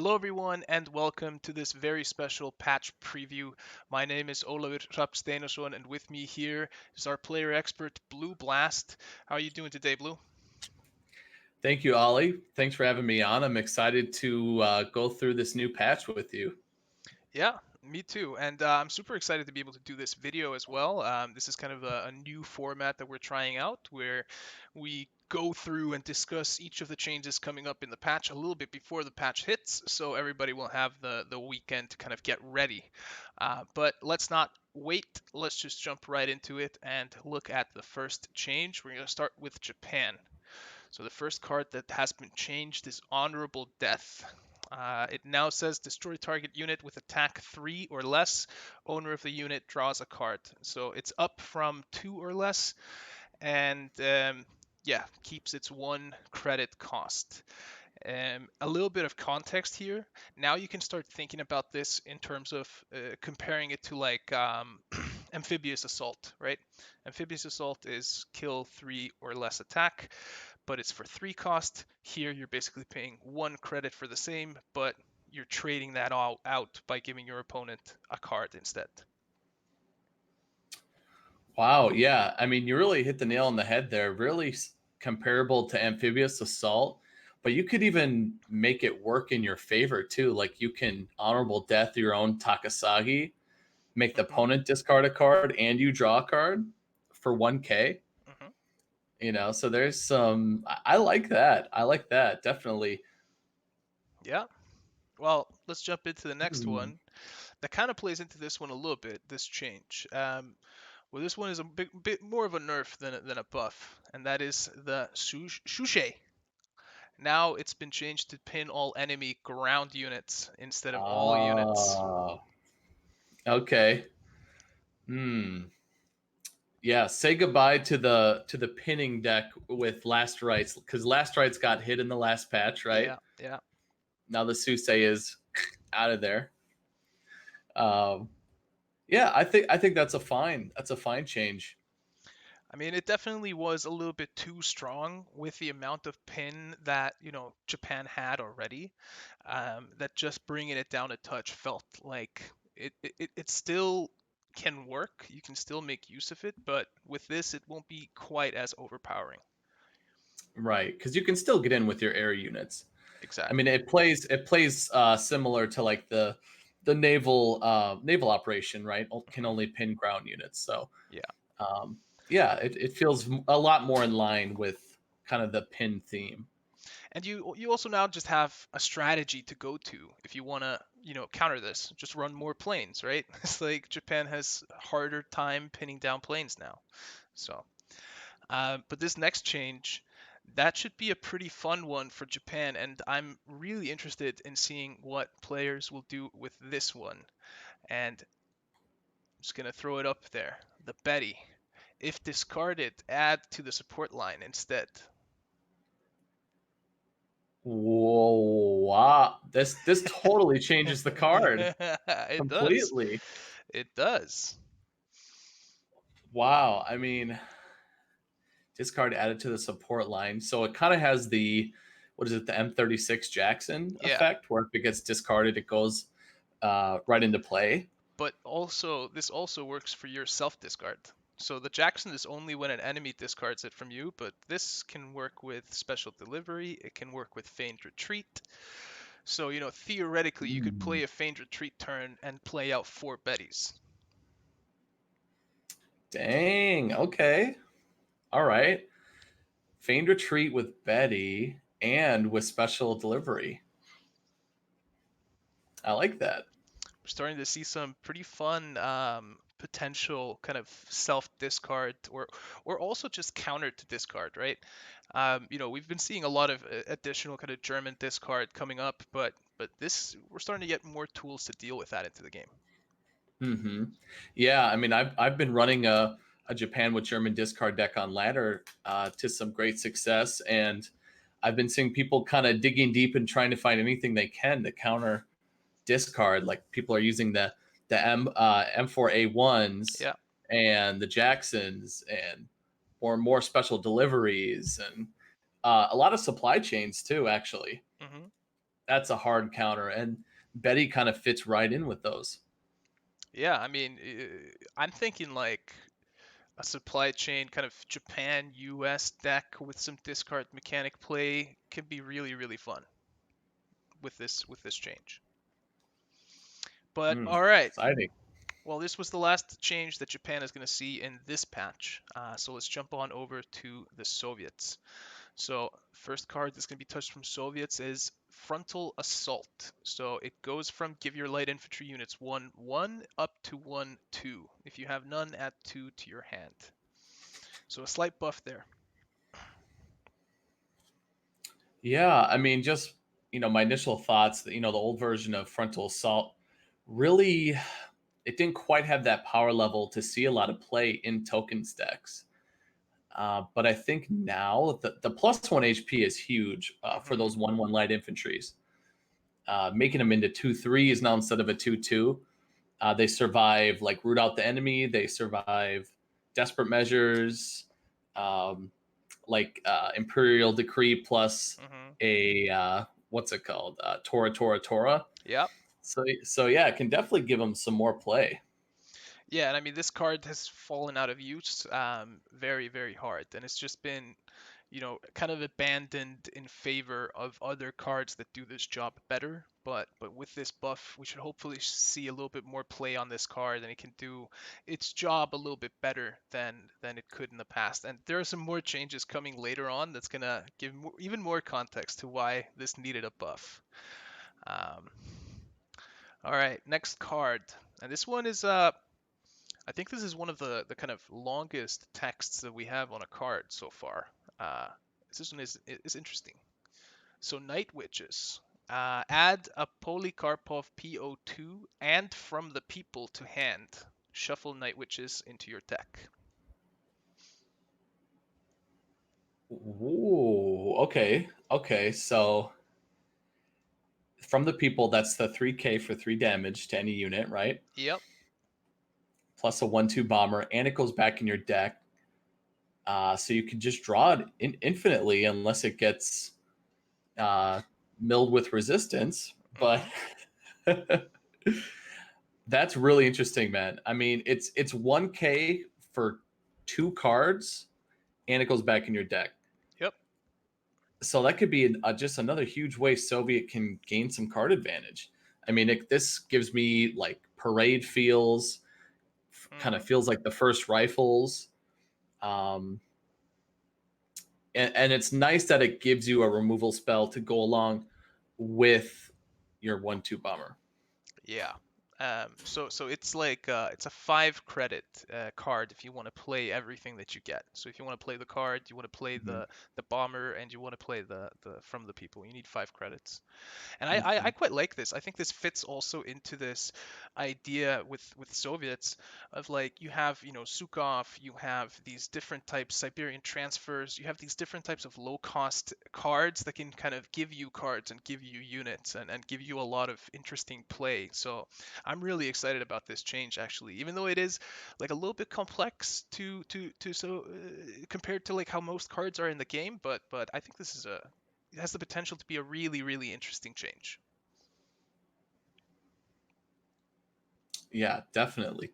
Hello, everyone, and welcome to this very special patch preview. My name is Olikrummi, and with me here is our player expert, Blue Blast. How are you doing today, Blue? Thank you, Ollie. Thanks for having me on. I'm excited to go through this new patch with you. Yeah, me too. And I'm super excited to be able to do this video as well. This is kind of a new format that we're trying out where we go through and discuss each of the changes coming up in the patch a little bit before the patch hits, so everybody will have the weekend to kind of get ready. But let's not wait. Let's just jump right into it and look at the first change. We're going to start with Japan. So the first card that has been changed is Honorable Death. It now says destroy target unit with attack 3 or less. Owner of the unit draws a card. So it's up from 2 or less, and yeah, keeps its 1 credit cost. A little bit of context here. Now you can start thinking about this in terms of comparing it to like amphibious assault, right? Amphibious assault is kill 3 or less attack, but it's for 3 cost. Here you're basically paying 1 credit for the same, but you're trading that all out by giving your opponent a card instead. Wow, yeah. I mean, you really hit the nail on the head there. Really comparable to amphibious assault, but you could even make it work in your favor too. Like you can honorable death your own Takasagi, make the Mm-hmm. opponent discard a card, and you draw a card for 1K. Mm-hmm. So there's some. I like that. I like that definitely. Yeah. Well, let's jump into the next Hmm. one. That kind of plays into this one a little bit, this change. Well, this one is a bit more of a nerf than a buff, and that is the Shushe. Now it's been changed to pin all enemy ground units instead of all units. Ah, okay. Hmm. Yeah, say goodbye to the pinning deck with Last Rites because Last Rites got hit in the last patch, right? Yeah, yeah. Now the Suse is out of there. Um, yeah, I think that's a fine change. I mean, it definitely was a little bit too strong with the amount of pin that, Japan had already. That just bringing it down a touch felt like it still can work. You can still make use of it, but with this, it won't be quite as overpowering. Right, because you can still get in with your air units. I mean, Exactly. it plays similar to like the naval operation, right? Can Hmm. only pin ground units. So Yeah. um, yeah, it feels a lot more in line with kind of the pin theme. And you also now just have a strategy to go to if you want to, counter this. Just run more planes, right? It's like Japan has a harder time pinning down planes now. So, but this next change, that should be a pretty fun one for Japan, and I'm really interested in seeing what players will do with this one. And I'm just gonna throw it up there. The Betty. If discarded, add to the support line instead. Whoa, wow. This totally changes the card It does. completely. It does. Wow. I mean, discard added to the support line. So it kind of has the what is it, the M36 Jackson Yeah. effect, where if it gets discarded, it goes right into play. But also, this also works for your self discard. So the Jackson is only when an enemy discards it from you, but this can work with special delivery. It can work with feigned retreat. So, theoretically, you could Mm. play a feigned retreat turn and play out 4 Bettys. Dang. Okay. All right. Feigned retreat with Betty and with special delivery. I like that. We're starting to see some pretty fun potential kind of self discard or also just counter to discard, right? We've been seeing a lot of additional kind of German discard coming up, but this we're starting to get more tools to deal with that into the game. Hmm. Yeah, I mean, I've been running a Japan with German discard deck on ladder to some great success, and I've been seeing people kind of digging deep and trying to find anything they can to counter discard. Like people are using the M4A1s Yeah. and the Jacksons and more special deliveries and a lot of supply chains too, actually. Hmm. that's a hard counter, and Betty kind of fits right in with those. Yeah, I mean, I'm thinking like a supply chain kind of Japan US deck with some discard mechanic play can be really really fun with this change. But all right, Exciting. well, this was the last change that Japan is going to see in this patch. So let's jump on over to the Soviets. So first card that's going to be touched from Soviets is Frontal Assault. So it goes from give your light infantry units 1/1 up to 1/2. If you have none, add 2 to your hand. So a slight buff there. Yeah, I mean, just my initial thoughts. That the old version of Frontal Assault really, it didn't quite have that power level to see a lot of play in token stacks. But I think now the +1 HP is huge for Hmm. those 1/1 light infantries. Making them into 2/3s now instead of a 2/2. They survive like root out the enemy. They survive desperate measures, um, like Imperial Decree plus Hmm. a what's it called? Tora. Yep. So yeah, it can definitely give them some more play. Yeah, and I mean this card has fallen out of use very very hard, and it's just been, kind of abandoned in favor of other cards that do this job better. But with this buff, we should hopefully see a little bit more play on this card, and it can do its job a little bit better than it could in the past. And there are some more changes coming later on that's gonna give even more context to why this needed a buff. Um, all right, next card, and this one is I think this is one of the kind of longest texts that we have on a card so far. Uh, this one is interesting. So Night Witches. Add a Polikarpov PO2 and from the people to hand. Shuffle Night Witches into your deck. Ooh, okay. So from the people, that's the 3K for 3 damage to any unit, right? Yep. Plus a 1/2 bomber, and it goes back in your deck. So you can just draw it infinitely unless it gets uh, milled with resistance. But Hmm. that's really interesting, man. I mean, it's 1K for 2 cards, and it goes back in your deck. Yep. So that could be just another huge way Soviet can gain some card advantage. I mean, this gives me like parade feels, kind of Hmm. feels like the first rifles. Um, and it's nice that it gives you a removal spell to go along with your 1/2 bomber. Yeah. So it's like it's a 5 credit card if you want to play everything that you get. So if you want to play the card, you want to play Mm-hmm. the bomber, and you want to play the from the people, you need 5 credits. And I Mm-hmm. quite like this. I think this fits also into this idea with Soviets of like you have, Sukhov, you have these different types, Siberian transfers, you have these different types of low cost cards that can kind of give you cards and give you units and give you a lot of interesting play. So I'm really excited about this change actually, even though it is like a little bit complex to compared to like how most cards are in the game, but I think this is a it has the potential to be a really, really interesting change. Yeah, definitely.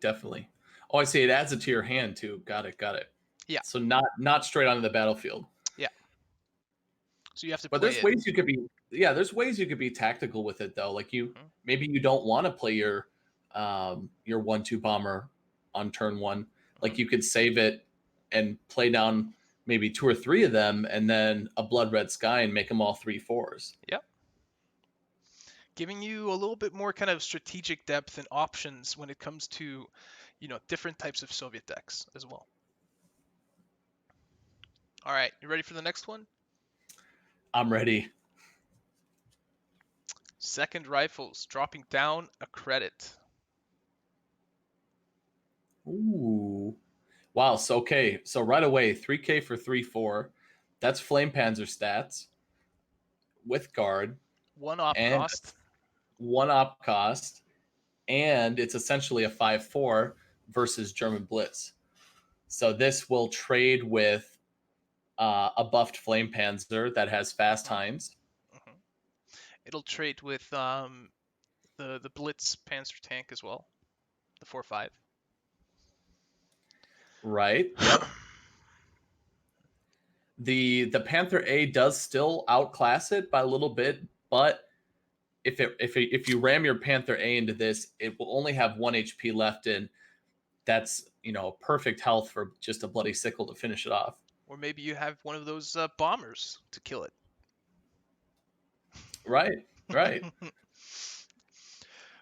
Oh, I see. It adds it to your hand too. Got it. Yeah, So not straight onto the battlefield. yeah. So you have to But play there's it. ways you could be yeah, there's ways you could be tactical with it though. Like Hmm. maybe you don't want to play your 1/2 bomber on turn 1. Hmm. Like you could save it and play down maybe 2 or 3 of them and then a blood red sky and make them all 3/4s. Yep. Giving you a little bit more kind of strategic depth and options when it comes to, different types of Soviet decks as well. All right, you ready for the next one? I'm ready. Second rifles dropping down a credit. Ooh. Wow, so okay. So right away 3K for 3/4. That's Flame Panzer stats with guard One op and cost. 1 op cost, and it's essentially a 5/4 versus German Blitz. So this will trade with a buffed Flame Panzer that has fast Hmm. Hinds. Hmm. It'll trade with the Blitz Panzer tank as well, the 4.5. Right. Yep. The Panther A does still outclass it by a little bit, but if you ram your Panther A into this, it will only have 1 HP left, and that's perfect health for just a bloody sickle to finish it off. Or maybe you have one of those bombers to kill it. Right. Right.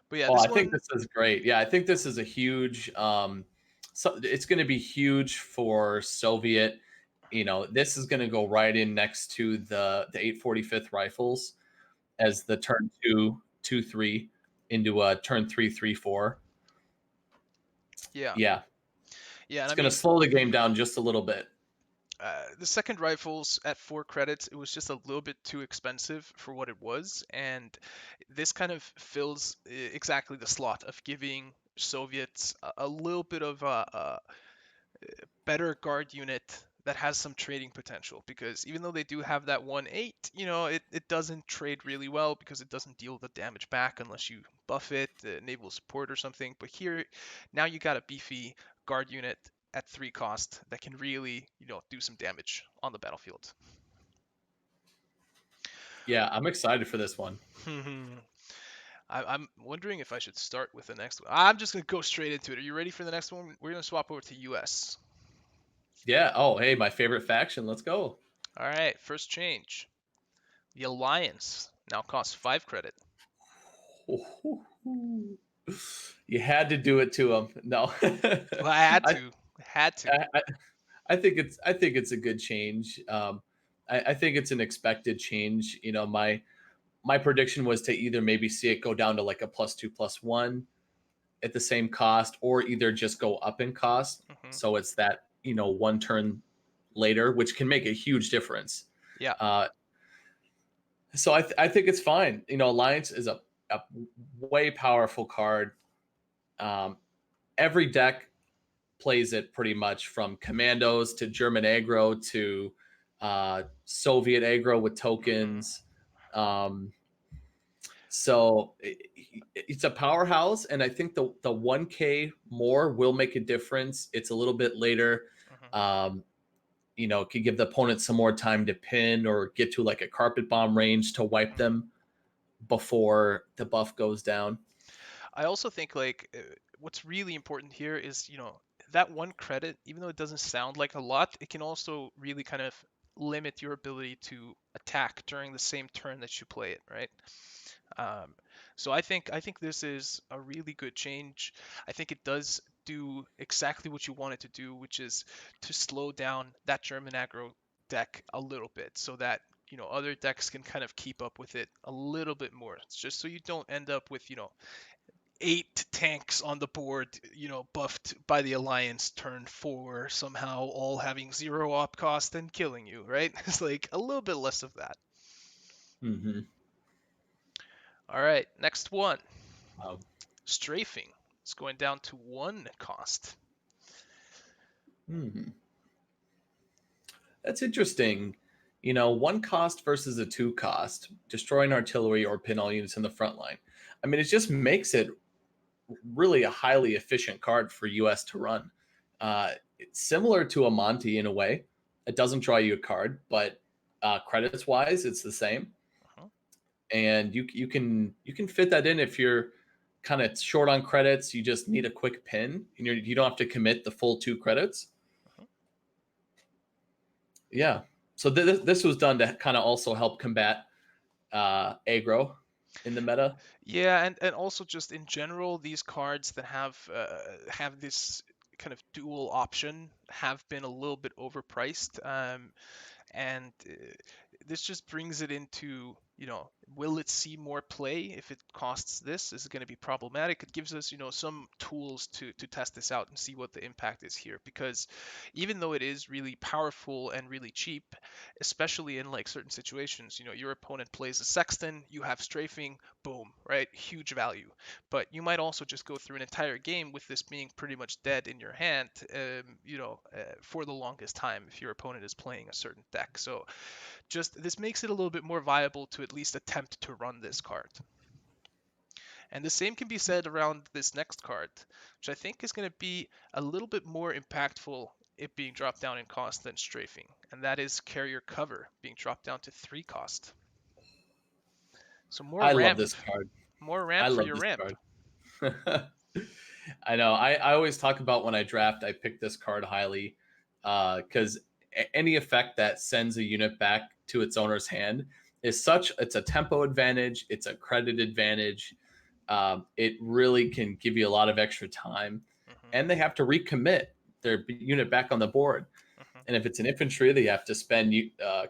But yeah, Oh, this I think one, this is great. Yeah, I think this is a huge. So it's going to be huge for Soviet. This is going to go right in next to the 845th rifles as the turn 2 2 3 into a turn 3 3 4. yeah, Yeah, yeah, and it's I going to mean, slow the game down just a little bit. the second rifles at 4 credits, it was just a little bit too expensive for what it was, and this kind of fills exactly the slot of giving Soviets a little bit of a better guard unit that has some trading potential, because even though they do have that 1.8, it doesn't trade really well because it doesn't deal the damage back unless you buff it, naval support or something. But here, now you got a beefy guard unit at 3 cost that can really, do some damage on the battlefield. Yeah, I'm excited for this one. I'm wondering if I should start with the next one. I'm just going to go straight into it. Are you ready for the next one? We're going to swap over to US. Yeah. Oh, hey, my favorite faction. Let's go. All right, first change. The Alliance now costs 5 credit. You had to do it to him. No, Well, I had I, to. Had to. I I think it's a good change. I think it's an expected change. My prediction was to either maybe see it go down to like a +2/+1 at the same cost, or either just go up in cost. Hmm. So it's that one turn later, which can make a huge difference. Yeah. Uh, so I think it's fine. Alliance is a way powerful card. Um, every deck plays it pretty much, from commandos to German aggro to Soviet aggro with Hmm. tokens. Um, so it's a powerhouse, and I think the 1K more will make a difference. It's a little bit later. Hmm. Um, could give the opponent some more time to pin or get to like a carpet bomb range to wipe Hmm. them before the buff goes down. I also think like what's really important here is, that 1 credit, even though it doesn't sound like a lot, it can also really kind of limit your ability to attack during the same turn that you play it, right? Um, so I think this is a really good change. I think it does do exactly what you want it to do, which is to slow down that German aggro deck a little bit, so that other decks can kind of keep up with it a little bit more. It's just so you don't end up with 8 tanks on the board, buffed by the Alliance turn 4, somehow all having 0 op cost and killing you, right? It's like a little bit less of that. Mm-hmm. All right, next one. Um, Strafing. It's going down to 1 cost. hmm. That's interesting. One cost versus a 2 cost, destroying artillery or pin all units in the front line. I mean, it just makes it really a highly efficient card for US to run. It's similar to a Monty in a way. It doesn't draw you a card, but credits wise, it's the same. Uh-huh. And you can fit that in if you're kind of short on credits. You just need a quick pin, and you don't have to commit the full 2 credits. Uh-huh. Yeah. So this was done to kind of also help combat aggro in the meta. Yeah, and also just in general, these cards that have this kind of dual option have been a little bit overpriced. And this just brings it into, will it see more play if it costs this? Is it going to be problematic? It gives us, some tools to test this out and see what the impact is here, because even though it is really powerful and really cheap, especially in like certain situations, your opponent plays a sexton, you have strafing, boom, right? Huge value. But you might also just go through an entire game with this being pretty much dead in your hand, for the longest time if your opponent is playing a certain deck. So just this makes it a little bit more viable to at least attempt attempt to run this card. And the same can be said around this next card, which I think is going to be a little bit more impactful, it being dropped down in cost than strafing, and that is carrier cover being dropped down to 3 cost. So I love this card. more I ramp for love your this ramp. card. I know. I always talk about when I draft, I pick this card highly because any effect that sends a unit back to its owner's hand it's a tempo advantage. It's a credit advantage. It really can give you a lot of extra time, Hmm. and they have to recommit their unit back on the board. Hmm. And if it's an infantry, they have to spend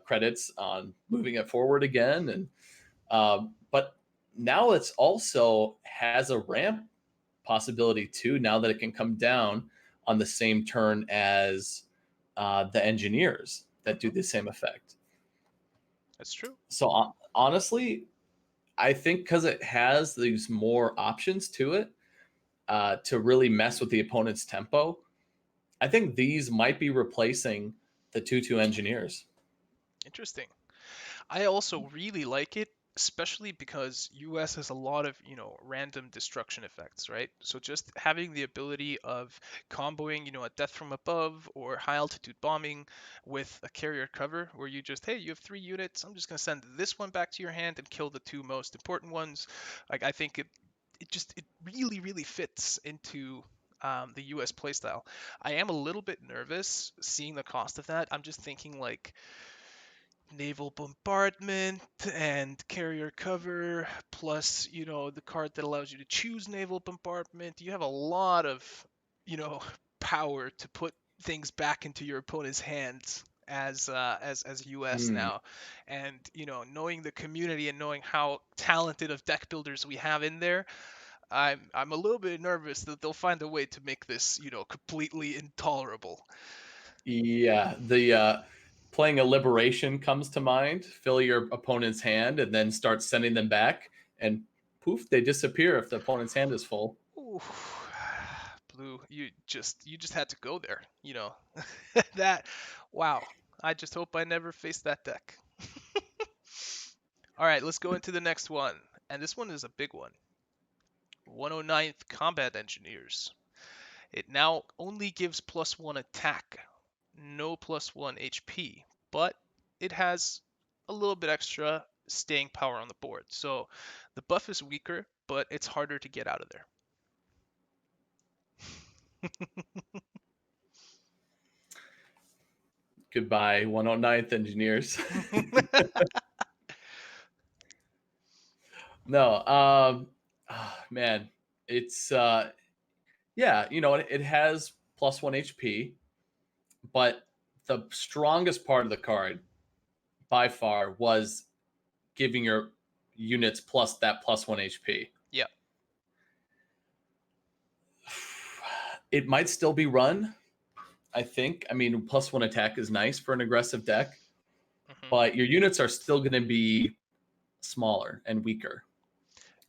credits on moving it forward again. And but now it's also has a ramp possibility too. Now that it can come down on the same turn as the engineers that do Hmm. the same effect. That's true. So honestly, I think because it has these more options to it to really mess with the opponent's tempo, I think these might be replacing the 2-2 engineers. Interesting. I also really like it, especially because US has a lot of, random destruction effects, right? So just having the ability of comboing, a death from above or high altitude bombing with a carrier cover where you just, hey, you have 3 units, I'm just going to send this one back to your hand and kill the 2 most important ones. Like, I think it really, really fits into the US playstyle. I am a little bit nervous seeing the cost of that. I'm just thinking like naval bombardment and carrier cover plus the card that allows you to choose naval bombardment. You have a lot of you know power to put things back into your opponent's hands as US Hmm. now. And knowing the community and knowing how talented of deck builders we have in there, I'm a little bit nervous that they'll find a way to make this completely intolerable. Yeah, the playing a liberation comes to mind. Fill your opponent's hand and then start sending them back, and poof, they disappear if the opponent's hand is full. Ooh, Blue, you just had to go there. That. Wow. I just hope I never face that deck. All right, let's go into the next one, and this one is a big one. 109th Combat Engineers. It now only gives +1 attack, no +1 HP, but it has a little bit extra staying power on the board. So the buff is weaker, but it's harder to get out of there. Goodbye, 109th engineers. No, man, it's yeah, it has +1 HP, but the strongest part of the card by far was giving your units plus that +1 HP. Yeah. It might still be run, I think. I mean, +1 attack is nice for an aggressive deck, Hmm. but your units are still going to be smaller and weaker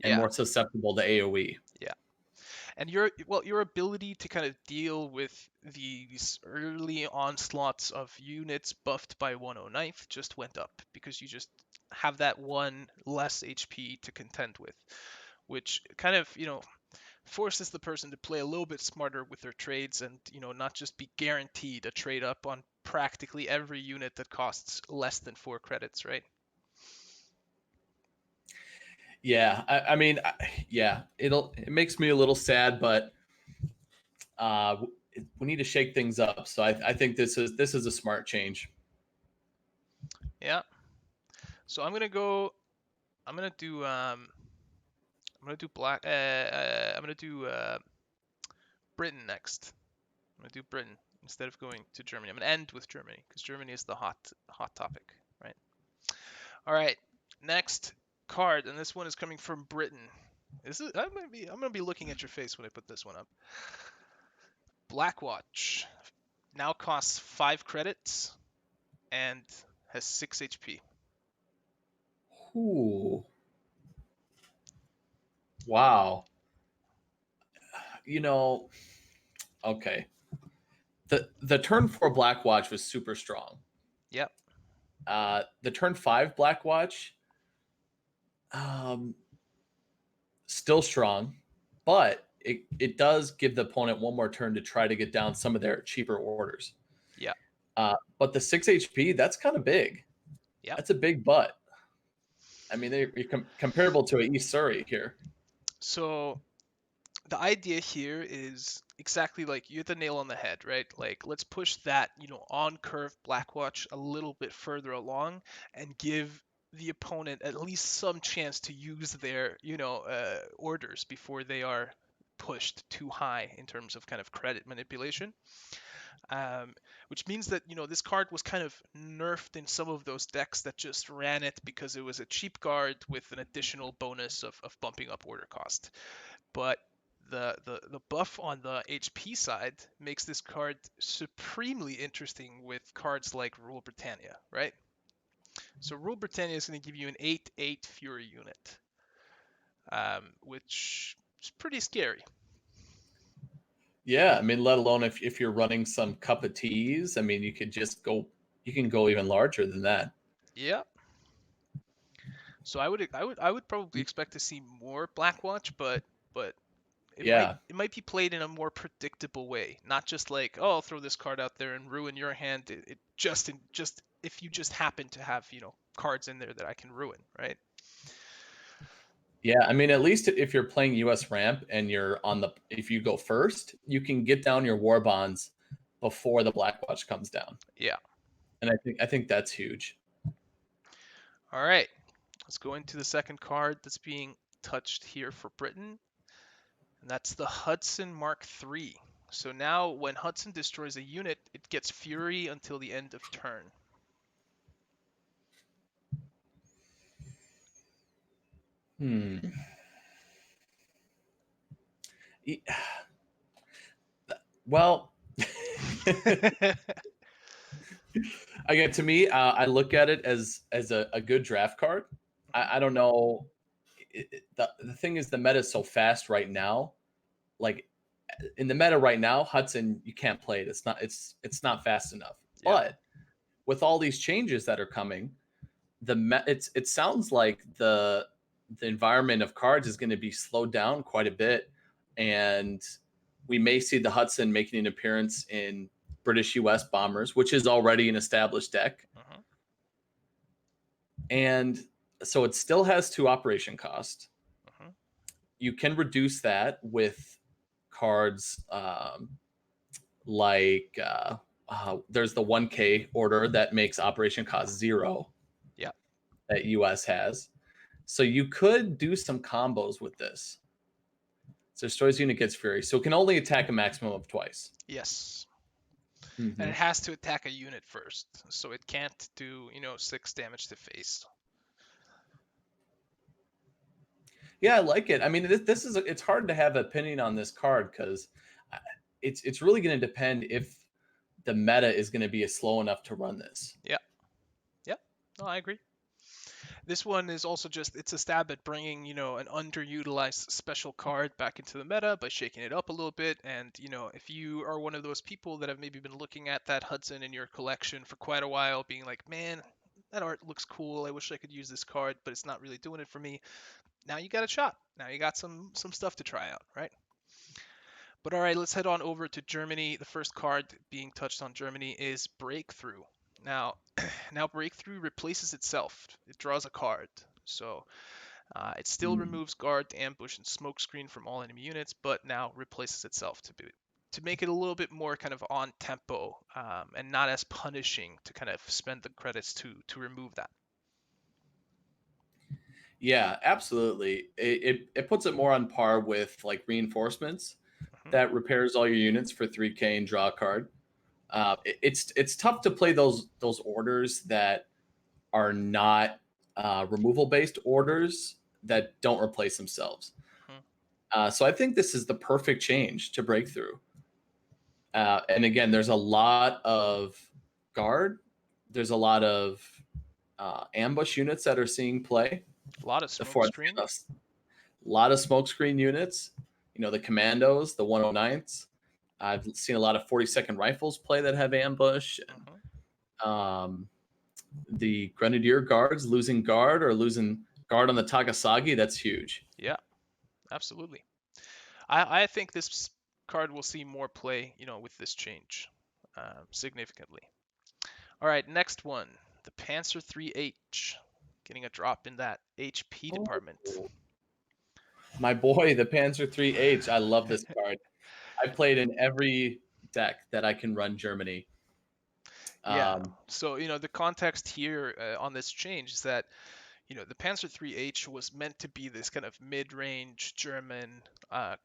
and Yeah. more susceptible to AoE. Yeah. And your ability to kind of deal with these early onslaughts of units buffed by 109th just went up because you just have that one less HP to contend with, which kind of, forces the person to play a little bit smarter with their trades and, not just be guaranteed a trade up on practically every unit that costs less than 4 credits, right? Yeah, I mean, yeah, it makes me a little sad, but uh, we need to shake things up. So I think this is a smart change. Yeah. So I'm gonna do I'm gonna do Britain next. I'm gonna do Britain instead of going to Germany. I'm gonna end with Germany because Germany is the hot topic, right? All right, next card, and this one is coming from Britain. I'm gonna be looking at your face when I put this one up. Blackwatch now costs 5 credits and has 6 HP. Ooh, wow. You know, okay. The turn 4 Blackwatch was super strong. Yep. The turn 5 Blackwatch Um, Still strong, but it does give the opponent one more turn to try to get down some of their cheaper orders. Yeah. But the 6 HP, that's kind of big. Yeah. That's a big butt. I mean, they're comparable to an East Surrey here. So the idea here is exactly like you hit the nail on the head, right? Like let's push that, on curve Blackwatch a little bit further along and give the opponent at least some chance to use their, orders before they are pushed too high in terms of kind of credit manipulation. Um, which means that this card was kind of nerfed in some of those decks that just ran it because it was a cheap card with an additional bonus of bumping up order cost. But the buff on the HP side makes this card supremely interesting with cards like Rule Britannia, right? So Rule Britannia is going to give you an 8/8 Fury unit, which is pretty scary. Yeah, I mean, let alone if you're running some cup of teas, I mean, you can go even larger than that. Yeah. So I would probably expect to see more Blackwatch, but it might Yeah, it might be played in a more predictable way, not just like, oh, I'll throw this card out there and ruin your hand. It just if you just happen to have cards in there that I can ruin, right? yeah. I mean, at least if you're playing US ramp and if you go first, you can get down your war bonds before the Blackwatch comes down, Yeah. and I think that's huge. All right. Let's go into the second card that's being touched here for Britain, and that's the Hudson Mark III. So now when Hudson destroys a unit, it gets Fury until the end of turn. Hmm. Well, again, to me, I look at it as a good draft card. I don't know. The thing is, the meta is so fast right now. Like in the meta right now, Hudson, you can't play it. It's not fast enough. Yeah. But with all these changes that are coming, it sounds like the environment of cards is going to be slowed down quite a bit, and we may see the Hudson making an appearance in British US bombers, which is already an established deck. Uh-huh. And so it still has 2 operation cost. Uh-huh. You can reduce that with cards like there's the 1K order that makes operation cost 0 Yeah. that US has. So you could do some combos with this. So destroys unit gets Fury. So it can only attack a maximum of twice. Yes. And Mm-hmm. it has to attack a unit first, so it can't do 6 damage to face. Yeah, I like it. I mean, this is it's hard to have an opinion on this card because it's really going to depend if the meta is going to be slow enough to run this. Yeah. Yeah. No, I agree. This one is also it's a stab at bringing, an underutilized special card back into the meta by shaking it up a little bit. And, if you are one of those people that have maybe been looking at that Hudson in your collection for quite a while, being like, man, that art looks cool. I wish I could use this card, but it's not really doing it for me. Now you got a shot. Now you got some stuff to try out, right? But all right, let's head on over to Germany. The first card being touched on Germany is Breakthrough. Now, now Breakthrough replaces itself. It draws a card. So it still Mm. removes guard, ambush, and smokescreen from all enemy units, but now replaces itself to make it a little bit more kind of on tempo and not as punishing to kind of spend the credits to remove that. Yeah, absolutely. It puts it more on par with like reinforcements Hmm. that repairs all your units for 3K and draw a card. It's tough to play those orders that are not removal based orders that don't replace themselves. Hmm. So I think this is the perfect change to Breakthrough. And again, there's a lot of guard. There's a lot of ambush units that are seeing play. A lot of The fourth, smokescreen. a lot of smokescreen units. The commandos, the 109ths. I've seen a lot of 42nd rifles play that have ambush. Hmm. And, the grenadier guards losing guard or losing guard on the Takasagi, that's huge. Yeah, absolutely. I think this card will see more play, with this change, significantly. All right, next one, the Panzer 3H, getting a drop in that HP Oh, department. my boy, the Panzer 3H. I love this card. I played in every deck that I can run Germany. Yeah. Um, So, the context here on this change is that the Panzer 3H was meant to be this kind of mid-range German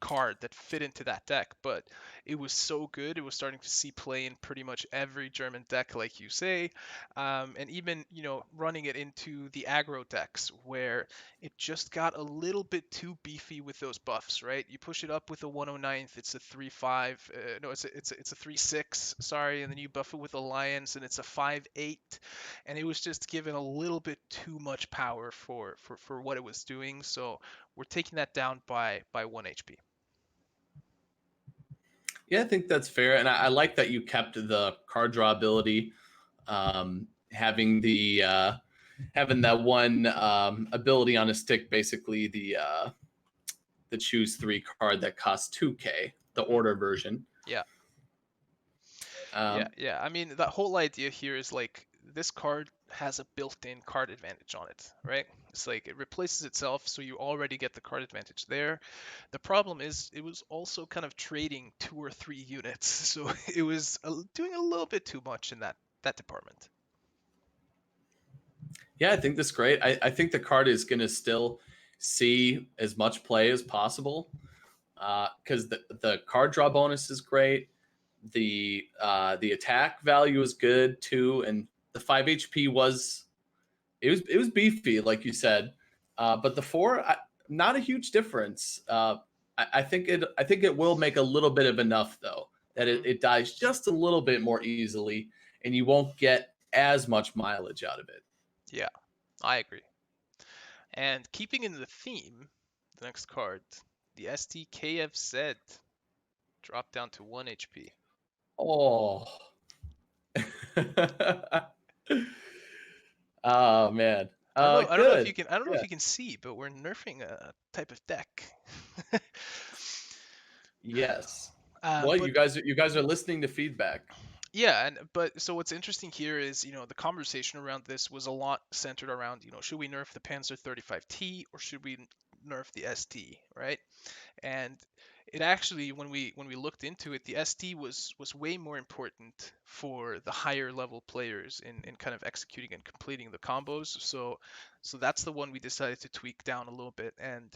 card that fit into that deck, but it was so good, it was starting to see play in pretty much every German deck, like you say, and even, running it into the aggro decks, where it just got a little bit too beefy with those buffs, right? You push it up with a 109th, it's a 3-5, no, it's a 3-6, sorry, and then you buff it with Alliance, and it's a 5-8, and it was just given a little bit too much power for what it was doing. So we're taking that down by 1 HP. yeah, I think that's fair, and I like that you kept the card draw ability, having the having that one ability on a stick, basically the choose 3 card that costs 2K, the Hmm. order version. Yeah, yeah, Um, yeah. I mean, the whole idea here is like this card has a built-in card advantage on it, right? It's like it replaces itself, so you already get the card advantage there. The problem is it was also kind of trading 2 or 3 units, so it was doing a little bit too much in that department. yeah, I think that's great. I think the card is going to still see as much play as possible because the card draw bonus is great. The attack value is good too, and the 5 HP was beefy, like you said. But the 4, not a huge difference. I think it will make a little bit of enough though that Hmm. it dies just a little bit more easily, and you won't get as much mileage out of it. Yeah, I agree. And keeping in the theme, the next card, the STKFZ, dropped down to 1 HP. Oh. Oh man. I don't know if you Good. can I don't know if Yeah. you can see, but we're nerfing a type of deck. Yes. uh, Well, but you guys are listening to feedback. Yeah, and but so what's interesting here is, the conversation around this was a lot centered around, should we nerf the Panzer 35T or should we nerf the ST, right? And it actually, when we looked into it, the SD was way more important for the higher level players in kind of executing and completing the combos. So that's the one we decided to tweak down a little bit, and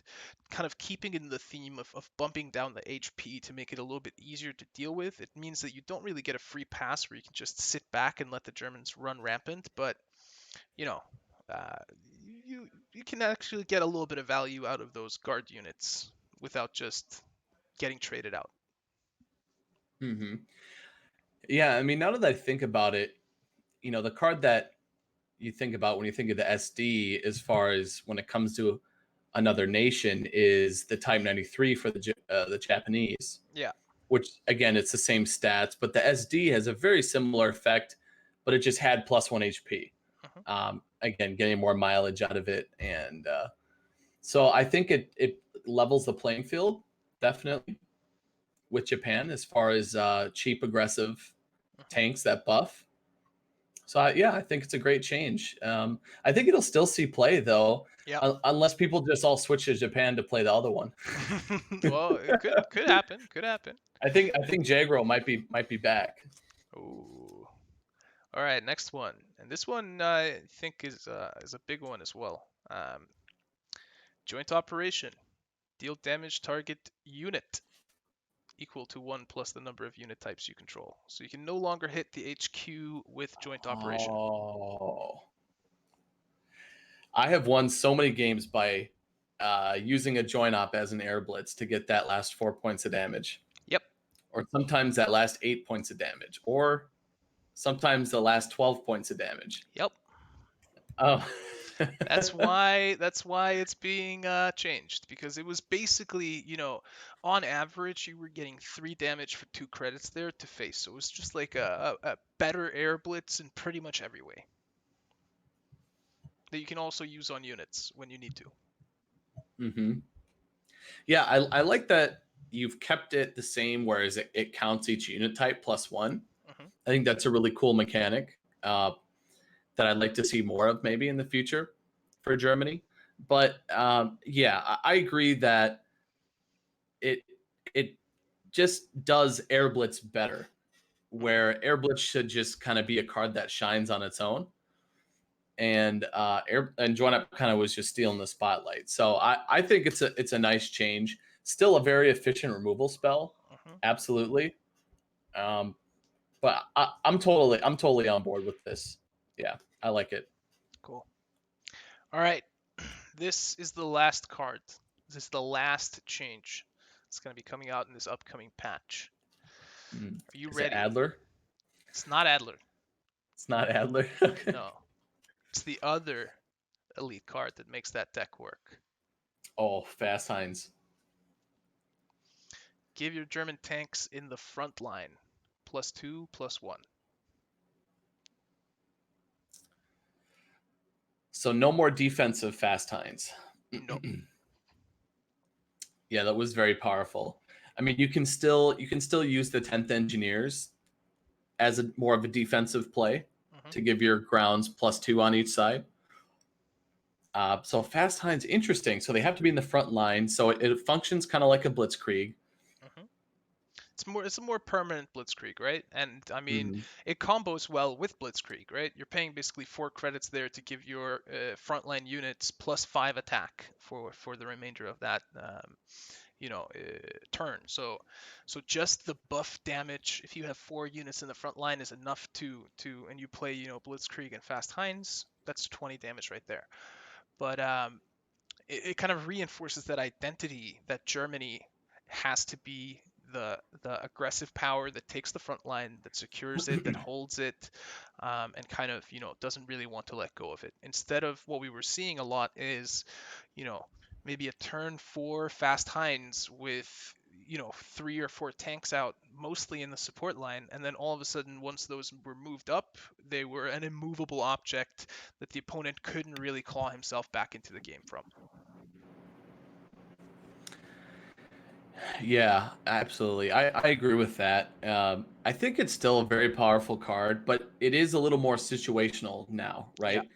kind of keeping in the theme of bumping down the HP to make it a little bit easier to deal with. It means that you don't really get a free pass where you can just sit back and let the Germans run rampant, but you know, uh, you can actually get a little bit of value out of those guard units without just getting traded out. Hmm. Yeah, I mean, now that I think about it, the card that you think about when you think of the SD, as far as when it comes to another nation, is the Type 93 for the Japanese, Yeah. which again, it's the same stats, but the SD has a very similar effect, but it just had +1 HP. Hmm. Again, getting more mileage out of it, and so I think it levels the playing field definitely with Japan as far as cheap aggressive Hmm. tanks that buff. So yeah, I think it's a great change. I think it'll still see play though, Yeah. unless people just all switch to Japan to play the other one. Well, it could happen. Could happen. I think Jagro might be back. Ooh. All right, next one, and this one I think is a big one as well. Joint operation. Deal damage target unit equal to 1 plus the number of unit types you control. So you can no longer hit the HQ with joint operation. Oh, I have won so many games by using a joint op as an air blitz to get that last 4 points of damage, Yep. or sometimes that last 8 points of damage, or sometimes the last 12 points of damage. Yep. Oh, That's why it's being changed, because it was basically, on average you were getting 3 damage for 2 credits there to face. So it was just like a better air blitz in pretty much every way. that you can also use on units when you need to. Mm-hmm. Yeah, I like that you've kept it the same, whereas it counts each unit type +1. Hmm. I think that's a really cool mechanic that I'd like to see more of maybe in the future for Germany. But yeah, I agree that it it just does Air Blitz better, Hmm. where Air Blitz should just kind of be a card that shines on its own. And Join Up kind of was just stealing the spotlight. So I think it's a nice change. Still a very efficient removal spell, Hmm. absolutely. Um, but I'm totally on board with this. Yeah, I like it. Cool. All right. This is the last card. This is the last change. It's going to be coming out in this upcoming patch. Mm. Are you Is it ready? Adler? It's not Adler. It's not Adler. Okay. No. It's the other elite card that makes that deck work. Oh, Fast Hinds. Give your German tanks in the front line +2/+1. So no more defensive Fast Hinds. No. Yeah, that was very powerful. I mean, you can still use the 10th Engineers as a more of a defensive play Hmm. to give your grounds +2 on each side. So Fast Hinds, interesting. So they have to be in the front line. So it functions kind of like a Blitzkrieg. Hmm. It's a more permanent Blitzkrieg, right? And I mean, Mm-hmm. it combos well with Blitzkrieg, right? You're paying basically 4 credits there to give your frontline units +5 attack for the remainder of that turn. So just the buff damage, if you have 4 units in the front line, is enough and you play Blitzkrieg and Fast Hinds, that's 20 damage right there. But it kind of reinforces that identity that Germany has to be the aggressive power that takes the front line, that secures it, that holds it, and kind of doesn't really want to let go of it. Instead of what we were seeing a lot is, you know, maybe a turn 4 Fast Hinds with 3 or 4 tanks out, mostly in the support line, and then all of a sudden, once those were moved up, they were an immovable object that the opponent couldn't really claw himself back into the game from. Yeah, absolutely. I agree with that. I think it's still a very powerful card, but it is a little more situational now, Yeah. right?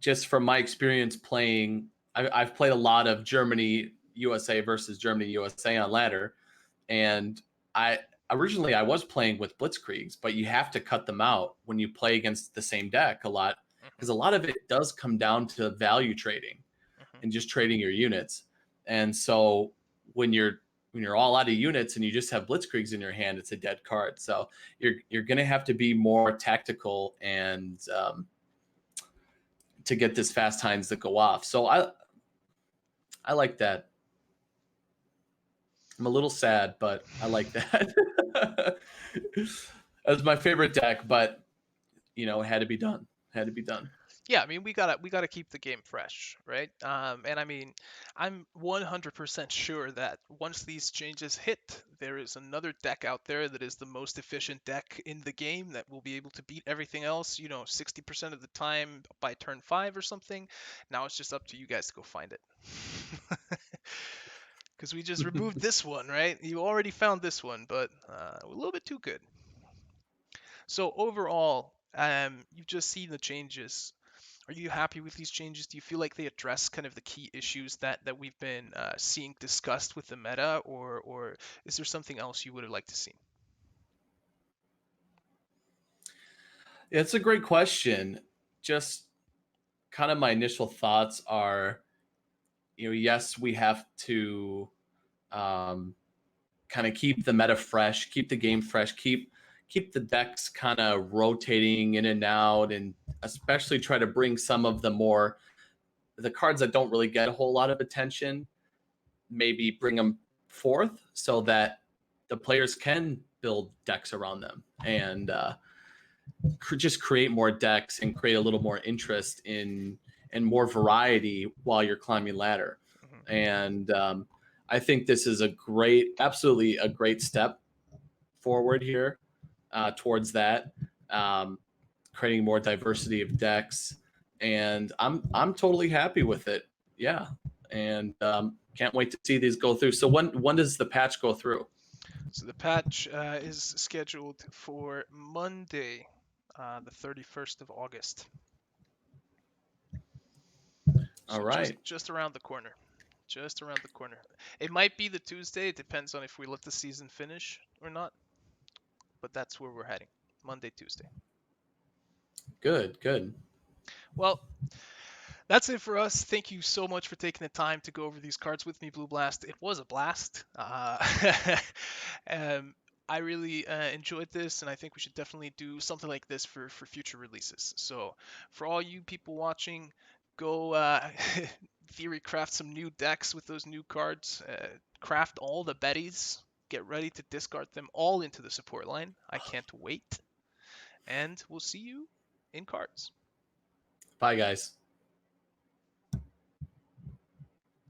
Just from my experience playing, I've played a lot of Germany USA versus Germany USA on ladder, and I originally I was playing with Blitzkriegs, but you have to cut them out when you play against the same deck a lot, Hmm. because a lot of it does come down to value trading Hmm. and just trading your units. And so when you're all out of units and you just have Blitzkriegs in your hand, it's a dead card. So you're gonna have to be more tactical and to get this Fast Hinds that go off. So I like that. I'm a little sad, but I like that. That's my favorite deck, but it had to be done. Had to be done. Yeah, I mean we gotta keep the game fresh, right? And I mean, I'm 100% sure that once these changes hit, there is another deck out there that is the most efficient deck in the game that will be able to beat everything else, 60% of the time by turn 5 or something. Now it's just up to you guys to go find it. Because we just removed this one, right? You already found this one, but a little bit too good. So overall, you've just seen the changes. Are you happy with these changes? Do you feel like they address kind of the key issues that we've been seeing discussed with the meta, or is there something else you would have liked to see? Yeah, it's a great question. Just kind of my initial thoughts are, yes, we have to um, kind of keep the meta fresh, keep the game fresh, keep the decks kind of rotating in and out, and especially try to bring some of the cards that don't really get a whole lot of attention, maybe bring them forth so that the players can build decks around them and just create more decks and create a little more interest in and more variety while you're climbing ladder. Hmm. And I think this is absolutely a great step forward here towards that, um, creating more diversity of decks and I'm totally happy with it. Yeah, and can't wait to see these go through. So when does the patch go through? So the patch is scheduled for Monday, the 31st of August. All So right. just around the corner. Just around the corner. It might be the Tuesday. It depends on if we let the season finish or not. But that's where we're heading. Monday, Tuesday. Good, good. Well, that's it for us. Thank you so much for taking the time to go over these cards with me, Blue Blast. It was a blast. um, I really enjoyed this, and I think we should definitely do something like this for future releases. So, for all you people watching, go theory craft some new decks with those new cards. Craft all the Bettys. Get ready to discard them all into the support line. I can't wait. And we'll see you in cards. Bye, guys.